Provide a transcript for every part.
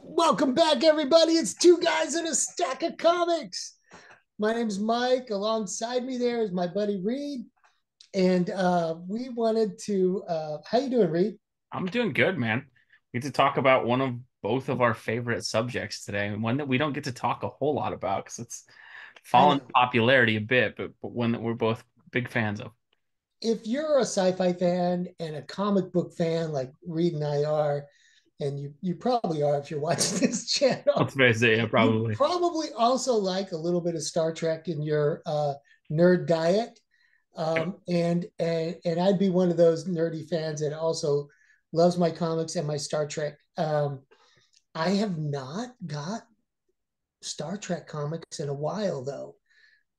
Welcome back, everybody. It's two guys in a stack of comics. My name's Mike. Alongside me there is my buddy Reed, and we wanted to. How you doing, Reed? I'm doing good, man. We get to talk about one of both of our favorite subjects today, and one that we don't get to talk a whole lot about because it's I fallen in know. popularity a bit, but one that we're both big fans of. If you're a sci-fi fan and a comic book fan like Reed and I are, and you probably are if you're watching this channel, Let's face it, yeah, you probably. probably also like a little bit of Star Trek in your nerd diet. Yep. And I'd be one of those nerdy fans that also loves my comics and my Star Trek. I have not got Star Trek comics in a while though,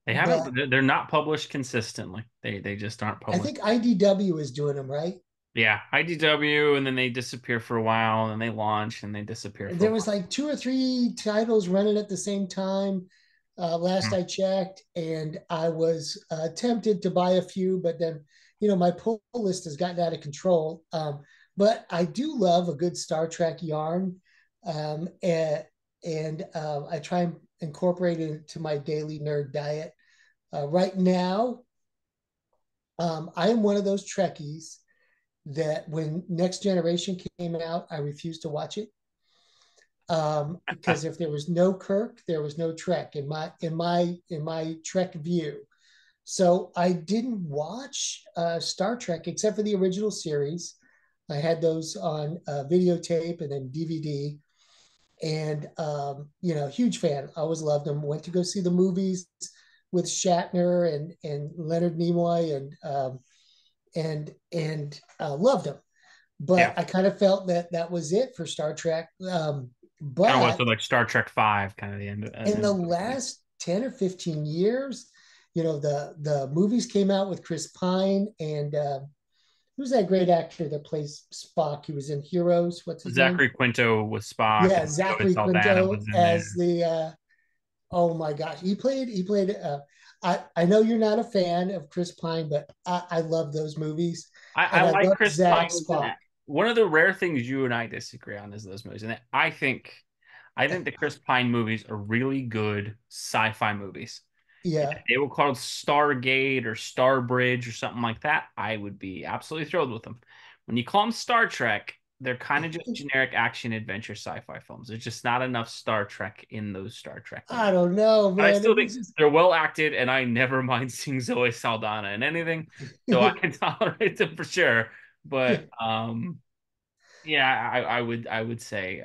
They but haven't. They're not published consistently. They just aren't I published. think IDW is doing them right. Yeah, IDW, and then they disappear for a while, and then they launch, and they disappear for a There was while. like two or three titles running at the same time. Last I checked, and I was tempted to buy a few, but then my pull list has gotten out of control. But I do love a good Star Trek yarn, and I try and incorporate it into my daily nerd diet. Right now, I am one of those Trekkies that when Next Generation came out, I refused to watch it because if there was no Kirk, there was no Trek in my Trek view. So I didn't watch Star Trek except for the original series. I had those on videotape and then DVD, and huge fan. I always loved them. Went to go see the movies with Shatner and Leonard Nimoy and loved them. But Yeah, I kind of felt that that was it for Star Trek. kind of what's But with like Star Trek Five, kind of the end. in the End of it. last 10 or 15 years, the movies came out with Chris Pine and who's that great actor that plays Spock? He was in Heroes. What's his name? Zachary Quinto was Spock, Yeah, and Zoe Zachary Saldana Quinto was in there. as the oh my gosh. He played I know you're not a fan of Chris Pine, but I love those movies. I And I like love Chris Zach Pine as an Spock. act. One of the rare things you and I disagree on is those movies, and I think the Chris Pine movies are really good sci-fi movies. And if Yeah. they were called Stargate or Starbridge or something like that, I would be absolutely thrilled with them. When you call them Star Trek, they're kind of just generic action adventure sci-fi films. There's just not enough Star Trek in those Star Trek I movies. don't know, But I man. still It think was just they're well acted, and I never mind seeing Zoe Saldana in anything, so I can tolerate them for sure. But yeah, I would say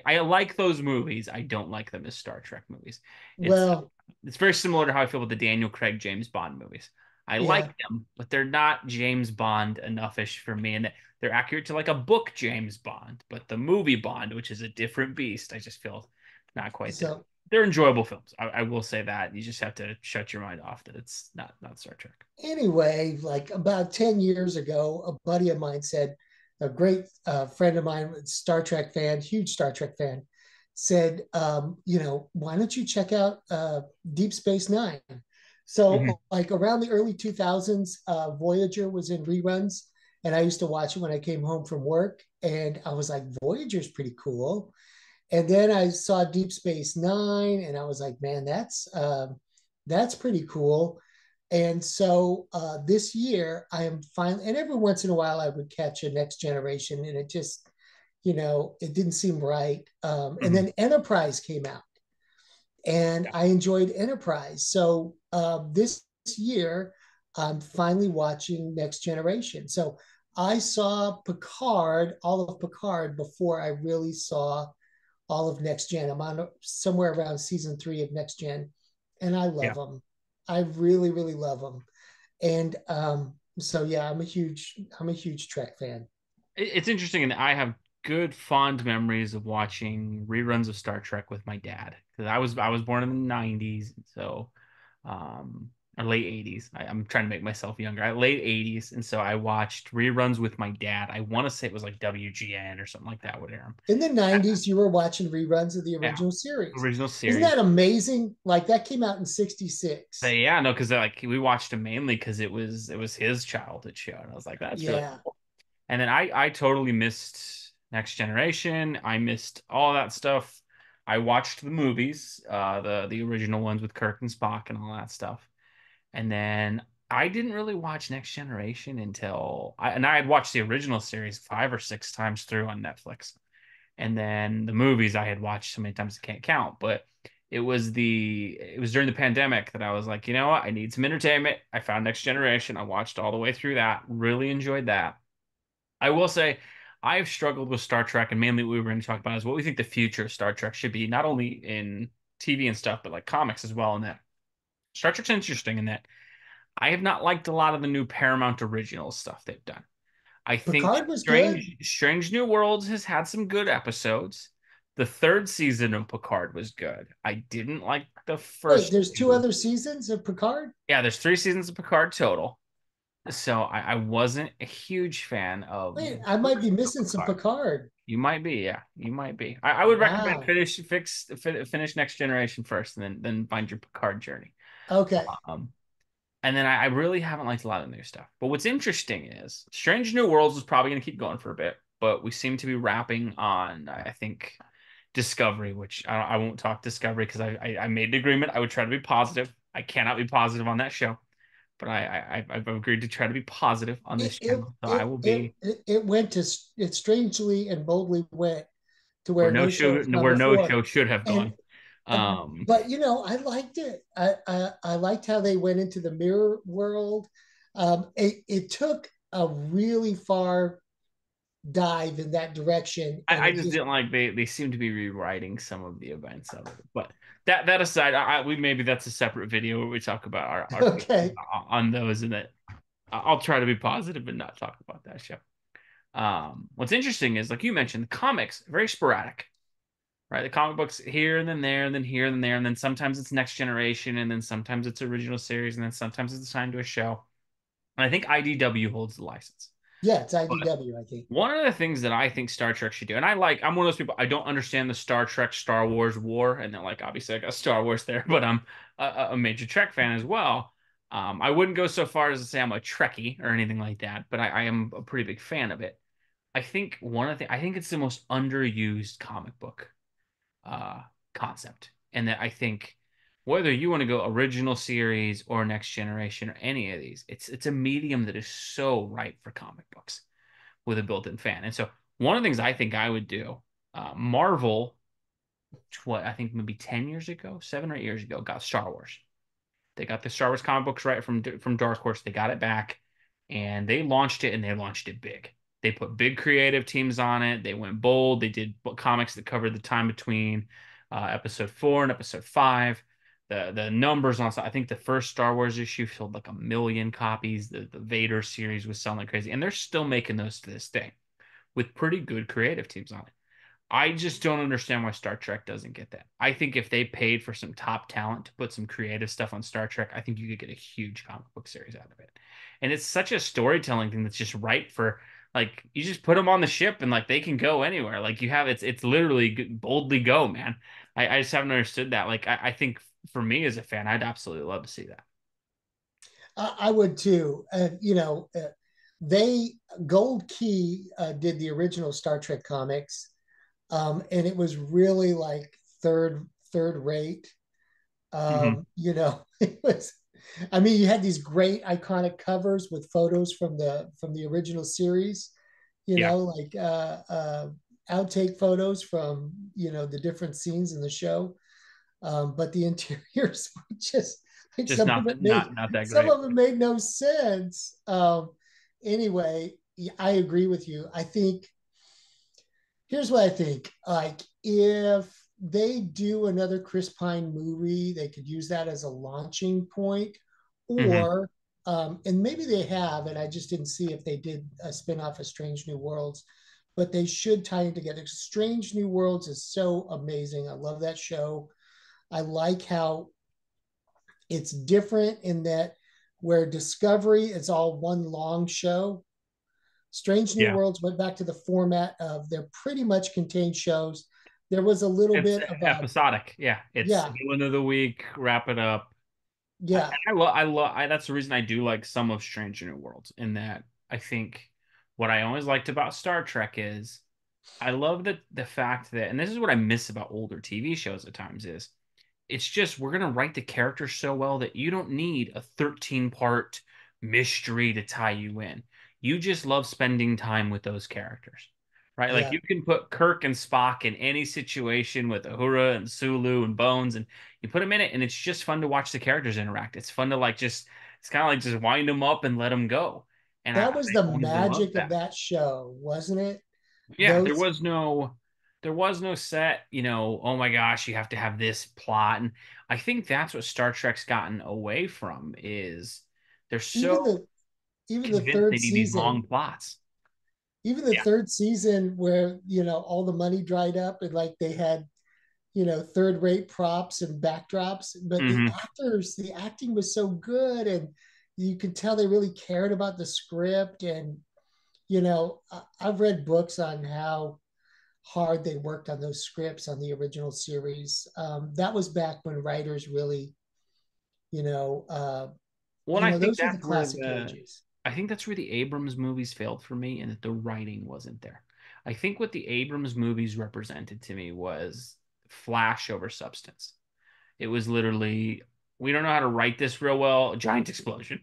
I like those movies. I don't like them as Star Trek movies. It's well, it's very similar to how I feel with the Daniel Craig James Bond movies. I like yeah. them, but they're not James Bond enough-ish for me, and they're accurate to like a book James Bond, but the movie Bond, which is a different beast, I just feel not quite there. So They're enjoyable films. I will say that. You just have to shut your mind off that it's not Star Trek. anyway, like about 10 years ago, a buddy of mine said, a great friend of mine, Star Trek fan, huge Star Trek fan, said, why don't you check out Deep Space Nine? Mhm. So, like around the early 2000s, Voyager was in reruns, and I used to watch it when I came home from work. And I was like, Voyager's pretty cool. And then I saw Deep Space Nine, and I was like, man, that's pretty cool. And so this year, I am finally, and every once in a while, I would catch a Next Generation, and it just, it didn't seem right. And Mhm. then Enterprise came out, and I enjoyed Enterprise. So this year, I'm finally watching Next Generation. So I saw Picard, all of Picard, before I really saw all of Next Gen. I'm on somewhere around season 3 of Next Gen, and I love Yeah. them. I really, really love them. And so yeah, I'm a huge Trek fan. It's interesting, and I have good fond memories of watching reruns of Star Trek with my dad because I was born in the '90s, so or late '80s. I'm trying to make myself younger. Late '80s, and so I watched reruns with my dad. I want to say it was like WGN or something like that would air 'em. In the 90s, you were watching reruns of the Yeah, original series. original Isn't series. that amazing? Like that came out in But 66. yeah, no, because like we watched him mainly because it was his childhood show, and I was like, that's really Yeah. cool. And then I totally missed. Next Generation. I missed all that stuff. I watched the movies, the original ones with Kirk and Spock and all that stuff. And then I didn't really watch Next Generation until I had watched the original series 5 or 6 times through on Netflix. And then the movies I had watched so many times I can't count. But it was during the pandemic that I was like, you know what? I need some entertainment. I found Next Generation. I watched all the way through that. Really enjoyed that. I will say I've struggled with Star Trek, and mainly what we were going to talk about is what we think the future of Star Trek should be, not only in TV and stuff, but like comics as well. And that Star Trek's interesting in that I have not liked a lot of the new Paramount original stuff they've done. I think Picard was good. Strange New Worlds has had some good episodes. The third season of Picard was good. I didn't like the Wait, first there's two two. other seasons of Picard. Yeah, there's 3 seasons of Picard total. So I wasn't a huge fan of Wait, the I might be first missing some Picard. Picard. You might be, yeah, you might be. I would recommend Wow. finish Next Generation first, and then find your Picard journey. Okay. Um, and then I really haven't liked a lot of new stuff. But what's interesting is Strange New Worlds is probably going to keep going for a bit, but we seem to be wrapping on, I think, Discovery, which I won't talk Discovery because I made an agreement. I would try to be positive. I cannot be positive on that show, but I've agreed to try to be positive on It this it channel. So I it will it be it went to it strangely and boldly went to where where no show has gone where no before. show should have And gone. Um, but I liked it. I liked how they went into the mirror world. It took a really far dive in that direction, and I it just just didn't like they seem to be rewriting some of the events of it. But that aside, we maybe that's a separate video where we talk about our feelings okay. on those, and that I'll try to be positive and not talk about that show. What's interesting is like you mentioned, the comics very sporadic, right? The comic books here and then there and then here and there, and then sometimes it's Next Generation, and then sometimes it's original series, and then sometimes it's assigned to a show. And I think IDW holds the license. Yeah, it's But IDW, I think. one of the things that I think Star Trek should do, and I'm one of those people, I don't understand the Star Trek Star Wars war. And then, like, obviously, I got Star Wars there, but I'm a major Trek fan as well. I wouldn't go so far as to say I'm a Trekkie or anything like that, but I am a pretty big fan of it. I think it's the most underused comic book uh, concept. And that I think whether you want to go original series or Next Generation or any of these, it's a medium that is so ripe for comic books with a built-in fan. And so one of the things I think I would do, Marvel, what I think maybe 10 years ago, 7 or 8 years ago, got Star Wars. They got the Star Wars comic books right from Dark Horse. They got it back, and they launched it, and they launched it big. They put big creative teams on it. They went bold. They did comics that covered the time between episode 4 and episode 5. The numbers on, I think the first Star Wars issue sold like 1 million copies. The Vader series was selling like crazy, and they're still making those to this day with pretty good creative teams on it. I just don't understand why Star Trek doesn't get that. I think if they paid for some top talent to put some creative stuff on Star Trek, I think you could get a huge comic book series out of it. And it's such a storytelling thing that's just right for like you just put them on the ship and like they can go anywhere. Like you have it's literally boldly go, man. I just haven't understood that. Like I think for me as a fan, I'd absolutely love to see that. I would too. And they Gold Key did the original Star Trek comics, and it was really like third rate. Hmm. It was. I mean, you had these great iconic covers with photos from the original series. Yeah, Like outtake photos from the different scenes in the show. But the interiors were just like just not that some great. of it made no sense. Anyway, I agree with you. I think here's what I think. Like if they do another Chris Pine movie, they could use that as a launching point, Hmm. or and maybe they have, and I just didn't see if they did a spinoff of Strange New Worlds, but they should tie in together. Strange New Worlds is so amazing. I love that show. I like how it's different in that where Discovery is all one long show, Strange New Yeah. Worlds went back to the format of they're pretty much contained shows. There was a little It's bit of episodic. Yeah, it's yeah, villain of the week, wrap it up. yeah, That's the reason I do like some of Stranger New Worlds in that I think what I always liked about Star Trek is I love the fact that, and this is what I miss about older TV shows at times, is it's just we're gonna write the characters so well that you don't need a 13-part mystery to tie you in. You just love spending time with those characters. Right? Like Yeah, you can put Kirk and Spock in any situation with Uhura and Sulu and Bones, and you put them in it, and it's just fun to watch the characters interact. It's fun to like just it's kind of like just wind them up and let them go. And that I was the always love magic of that. that show, wasn't it? Yeah, Those there was no set, oh my gosh, you have to have this plot. And I think that's what Star Trek's gotten away from is they're even so the even the convinced they third need these long season, plots. even the Yeah. third season where all the money dried up and like they had third rate props and backdrops, but Hmm. the acting was so good, and you could tell they really cared about the script. And I've read books on how hard they worked on those scripts on the original series. That was back when writers really, you know, uh, Well, and those were the classic ages. I think that's where the Abrams movies failed for me and that the writing wasn't there. I think what the Abrams movies represented to me was flash over substance. It was literally, we don't know how to write this real well. Giant explosion.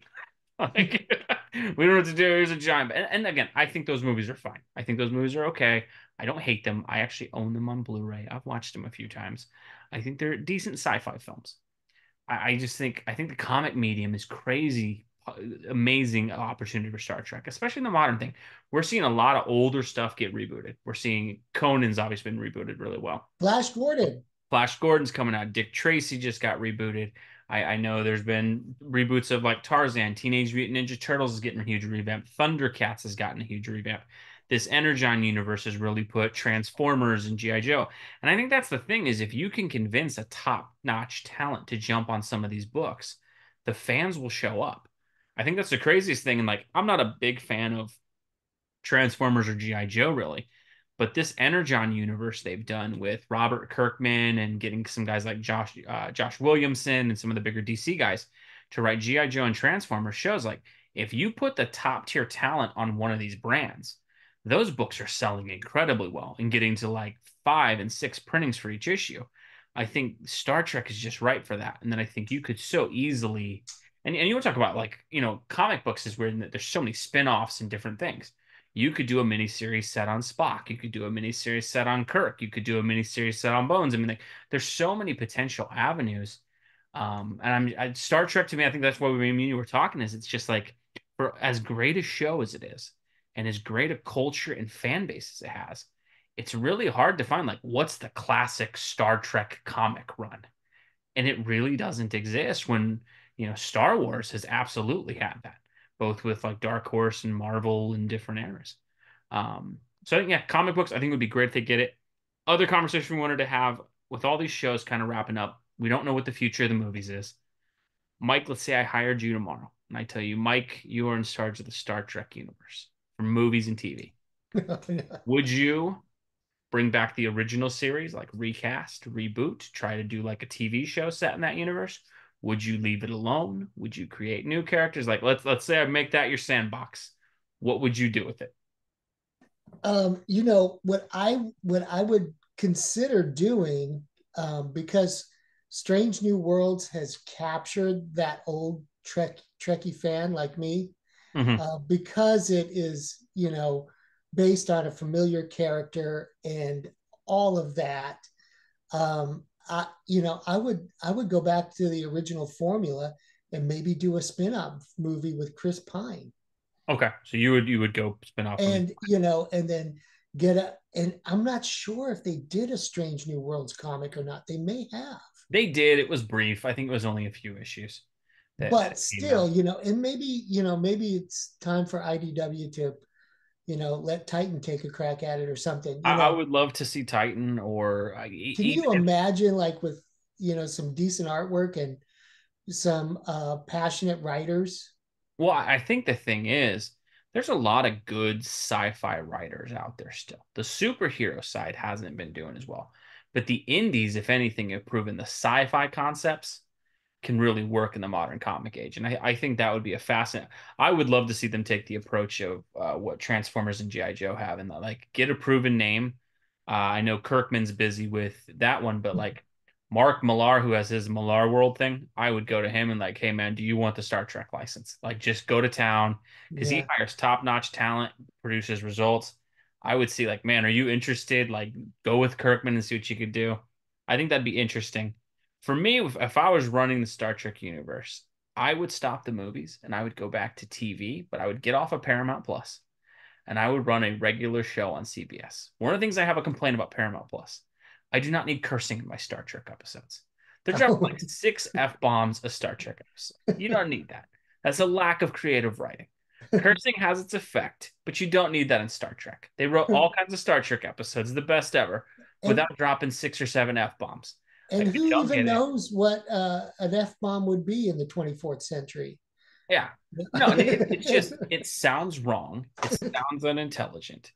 Like, we don't know what to do. Here's a giant. And again, I think those movies are fine. I think those movies are okay. I don't hate them. I actually own them on Blu-ray. I've watched them a few times. I think they're decent sci-fi films. I just I think the comic medium is crazy, amazing opportunity for Star Trek, especially in the modern thing. We're seeing a lot of older stuff get rebooted. We're seeing Conan's obviously been rebooted really well. Flash Gordon. Flash Gordon's coming out. Dick Tracy just got rebooted. I know there's been reboots of like Tarzan, Teenage Mutant Ninja Turtles is getting a huge revamp. Thundercats has gotten a huge revamp. This Energon universe has really put Transformers and G.I. Joe. And I think that's the thing is if you can convince a top-notch talent to jump on some of these books, the fans will show up. I think that's the craziest thing. And like, I'm not a big fan of Transformers or G.I. Joe, really. But this Energon universe they've done with Robert Kirkman and getting some guys like Josh Williamson and some of the bigger DC guys to write G.I. Joe and Transformers shows like if you put the top tier talent on one of these brands, those books are selling incredibly well and getting to like 5 and 6 printings for each issue. I think Star Trek is just right for that. And then I think you could so easily and you want to talk about like, comic books is where there's so many spin-offs and different things. You could do a miniseries set on Spock. You could do a miniseries set on Kirk. You could do a miniseries set on Bones. I mean, like, there's so many potential avenues. Star Trek to me, I think that's what we mean you were talking is it's just like for as great a show as it is, and as great a culture and fan base as it has, it's really hard to find like what's the classic Star Trek comic run, and it really doesn't exist when Star Wars has absolutely had that both with like Dark Horse and Marvel and different eras. So I think, yeah, comic books I think would be great if they get it. Other conversation we wanted to have with all these shows kind of wrapping up, we don't know what the future of the movies is. Mike, let's say I hired you tomorrow and I tell you, Mike, you are in charge of the Star Trek universe for movies and TV. Would you bring back the original series, like recast, reboot, try to do like a TV show set in that universe? Would you leave it alone? Would you create new characters? Like let's say I make that your sandbox. What would you do with it? What I would consider doing, because Strange New Worlds has captured that old Trekkie fan like me, Hmm. because it is based on a familiar character and all of that. I would go back to the original formula and maybe do a spin-off movie with Chris Pine, Okay, so you would go spin off from. and then and I'm not sure if they did a Strange New Worlds comic or not. They may have, They did. It was brief. I think it was only a few issues that but came out. still, and maybe it's time for IDW to, let Titan take a crack at it or something. I would love to see Titan or Can even you if. imagine, like, with some decent artwork and some passionate writers? Well, I think the thing is, there's a lot of good sci-fi writers out there still. The superhero side hasn't been doing as well, but the indies, if anything, have proven the sci-fi concepts. can really work in the modern comic age. And I think that would be a fascinating. I would love to see them take the approach of what Transformers and GI Joe have, and like get a proven name. I know Kirkman's busy with that one, but like Mark Millar, who has his Millar World thing, I would go to him and like, hey man, do you want the Star Trek license? Like, just go to town because he Yeah. hires top-notch talent, produces results. I would see like, man, are you interested? Like, go with Kirkman and see what you could do. I think that'd be interesting. For me, if I was running the Star Trek universe, I would stop the movies and I would go back to TV, but I would get off of Paramount Plus and I would run a regular show on CBS. One of the things I have a complaint about Paramount Plus, I do not need cursing in my Star Trek episodes. They're dropping like six F bombs a Star Trek episode. You don't need that. That's a lack of creative writing. Cursing has its effect, but you don't need that in Star Trek. They wrote all kinds of Star Trek episodes, the best ever, and without dropping 6 or 7 F bombs. and I who don't even get it. knows what an F bomb would be in the 24th century? Yeah. No, and it's just, it sounds wrong. It sounds unintelligent.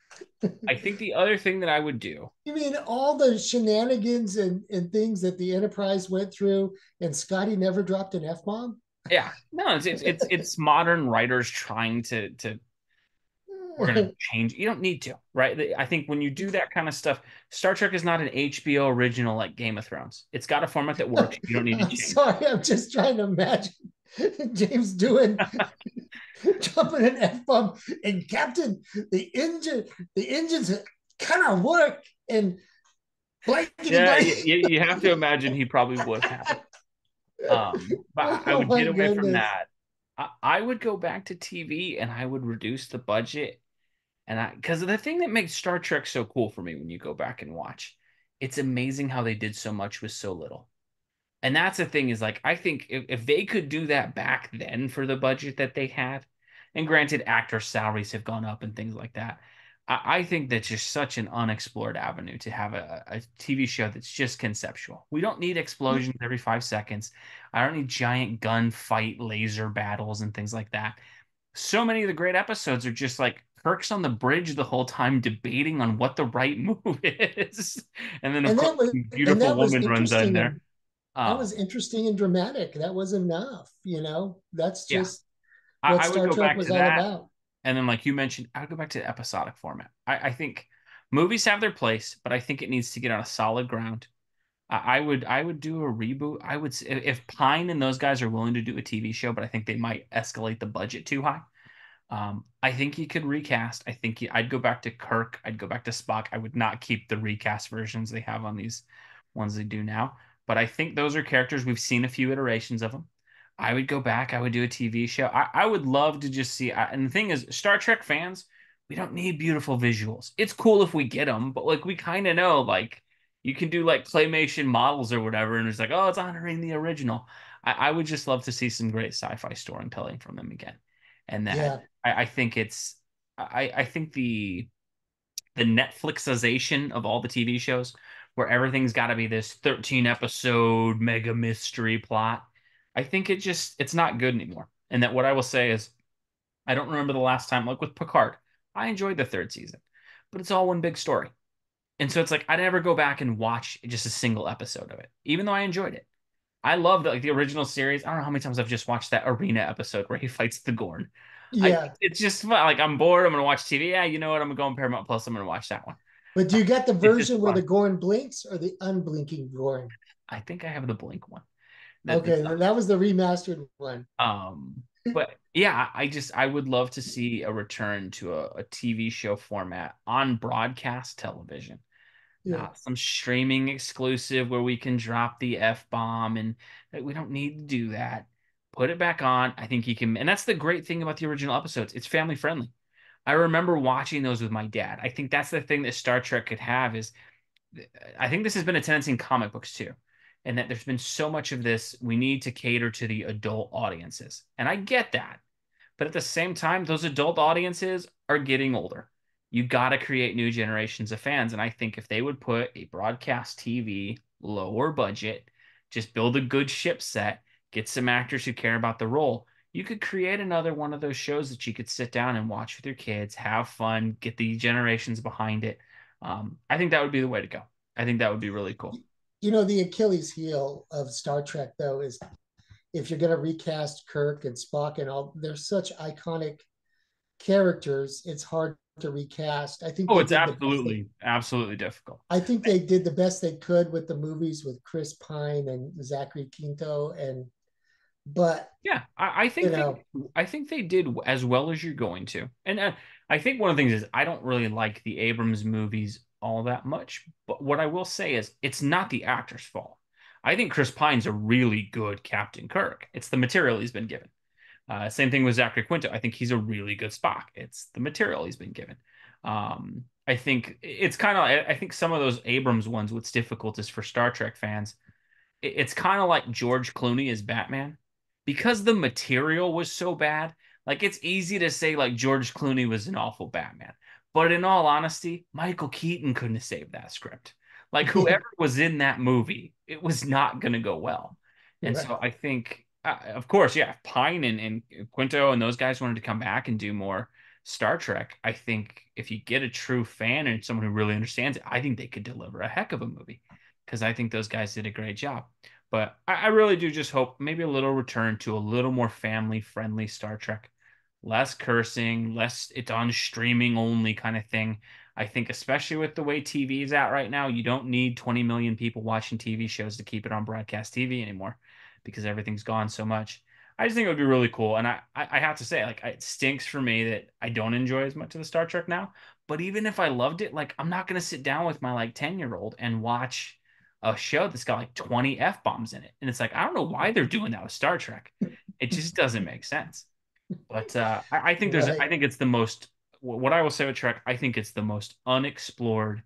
I think the other thing that I would do, You mean all the shenanigans and things that the Enterprise went through, and Scotty never dropped an F bomb? yeah, no, it's modern writers trying to we're gonna change. You don't need to, right? I think when you do that kind of stuff, Star Trek is not an HBO original like Game of Thrones. It's got a format that works. You don't need to I'm change. sorry, I'm just trying to imagine James doing dropping an F bomb and Captain, the engines kind of work and blankety Yeah, blank. you have to imagine he probably would have. But I Oh would my get away from goodness. that. I would go back to TV and I would reduce the budget. And because the thing that makes Star Trek so cool for me when you go back and watch, it's amazing how they did so much with so little. And that's the thing is like, I think if they could do that back then for the budget that they had, and granted, actor salaries have gone up and things like that. I think that's just such an unexplored avenue to have a TV show that's just conceptual. We don't need explosions every 5 seconds. I don't need giant gunfight laser battles and things like that. So many of the great episodes are just like Kirk's on the bridge the whole time debating on what the right move is. And then of And course that was and beautiful that was woman runs in interesting there. and that Um, was interesting and dramatic. That was enough, you know. That's yeah, just what I would Star go Trek back was to all that. about. And then, like you mentioned, I would go back to the episodic format. I think movies have their place, but I think it needs to get on a solid ground. I would do a reboot. I would if Pine and those guys are willing to do a TV show, but I think they might escalate the budget too high. I think you could recast. I'd go back to Kirk. I'd go back to Spock. I would not keep the recast versions they have on these ones they do now. But I think those are characters we've seen a few iterations of them. I would go back. I would do a TV show. I would love to just see. And the thing is, Star Trek fans, we don't need beautiful visuals. It's cool if we get them, but like we kind of know, like you can do like claymation models or whatever, and it's like, oh, it's honoring the original. I would just love to see some great sci-fi storytelling from them again, and that Yeah. I think I think the Netflixization of all the TV shows where everything's got to be this 13 episode mega mystery plot. I think it's not good anymore. And that what I will say is I don't remember the last time like with Picard. I enjoyed the third season, but it's all one big story. And so it's like I never go back and watch just a single episode of it, even though I enjoyed it. I loved like the original series. I don't know how many times I've just watched that arena episode where he fights the Gorn. Yeah. It's just fun. Like I'm bored. I'm gonna watch TV. Yeah, you know what? I'm gonna go on Paramount Plus. I'm gonna watch that one. But do you get the It's just version where the fun. Gorn blinks or the unblinking Gorn? I think I have the Blink one. Okay, That's that was the remastered one. but yeah, I would love to see a return to a TV show format on broadcast television, Yeah. not some streaming exclusive where we can drop the F bomb and we don't need to do that. Put it back on. I think you can, and that's the great thing about the original episodes. It's family friendly. I remember watching those with my dad. I think that's the thing that Star Trek could have is I think this has been a tendency in comic books too. And that there's been so much of this, we need to cater to the adult audiences. And I get that. But at the same time, those adult audiences are getting older. You got to create new generations of fans. And I think if they would put a broadcast TV, lower budget, just build a good ship set, get some actors who care about the role, you could create another one of those shows that you could sit down and watch with your kids, have fun, get the generations behind it. I think that would be the way to go. I think that would be really cool. You know, the Achilles heel of Star Trek, though, is if you're going to recast Kirk and Spock and all, they're such iconic characters. It's hard to recast. I think Oh, they it's did the best they. absolutely difficult. I think they did the best they could with the movies with Chris Pine and Zachary Quinto, and but Yeah, you know, I think they did as well as you're going to, and I think one of the things is I don't really like the Abrams movies all that much. But what I will say is it's not the actor's fault. I think Chris Pine's a really good Captain Kirk. It's the material he's been given. Same thing with Zachary Quinto. I think he's a really good Spock. It's the material he's been given. I think it's kind of. I think some of those Abrams ones, what's difficult is for Star Trek fans it's kind of like George Clooney as Batman because the material was so bad. Like it's easy to say like George Clooney was an awful Batman, but in all honesty, Michael Keaton couldn't have saved that script. Like yeah, whoever was in that movie, it was not going to go well. And so right. I think, of course, yeah, Pine and Quinto and those guys wanted to come back and do more Star Trek. I think if you get a true fan and someone who really understands it, I think they could deliver a heck of a movie because I think those guys did a great job. But I really do just hope maybe a little return to a little more family friendly Star Trek, less cursing, less it's on streaming only kind of thing. I think, especially with the way TV is at right now, you don't need 20 million people watching TV shows to keep it on broadcast TV anymore because everything's gone so much. I just think it would be really cool. And I have to say, like, it stinks for me that I don't enjoy as much of the Star Trek now. But even if I loved it, like, I'm not going to sit down with my, like, 10-year-old and watch a show that's got like 20 F bombs in it. And it's like, I don't know why they're doing that with Star Trek. It just doesn't make sense. But I think I Right. think it's the most, what I will say with Trek, I think it's the most unexplored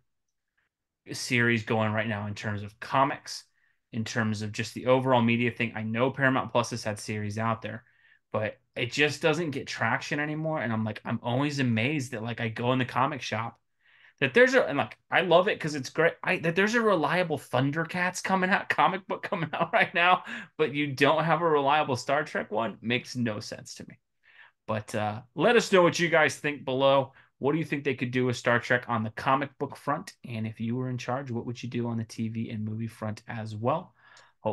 series going right now in terms of comics, in terms of just the overall media thing. I know Paramount Plus has had series out there, but it just doesn't get traction anymore. And I'm like, I'm always amazed that like I go in the comic shop that there's a and like I love it because it's great. That there's a reliable Thundercats coming out comic book coming out right now, but you don't have a reliable Star Trek one makes no sense to me. But let us know what you guys think below. What do you think they could do with Star Trek on the comic book front? And if you were in charge, what would you do on the TV and movie front as well?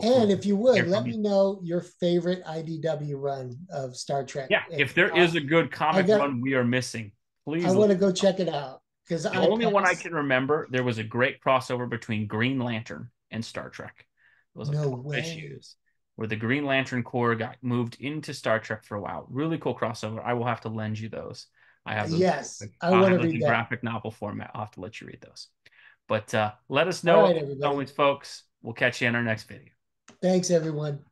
And Hopefully, if you would, hear let from me you. know your favorite IDW run of Star Trek. Yeah, And if there is a good I comic got run we are missing, I please let want to me go know. check it out because The I only one I passed. can remember, there was a great crossover between Green Lantern and Star Trek. There was a No couple of way. issues where the Green Lantern Corps got moved into Star Trek for a while. Really cool crossover. I will have to lend you those. I have those. Yes, I I want have to those read in that. graphic novel format. I'll have to let you read those. But let us All know, right, always, everybody. folks. We'll catch you in our next video. Thanks, everyone.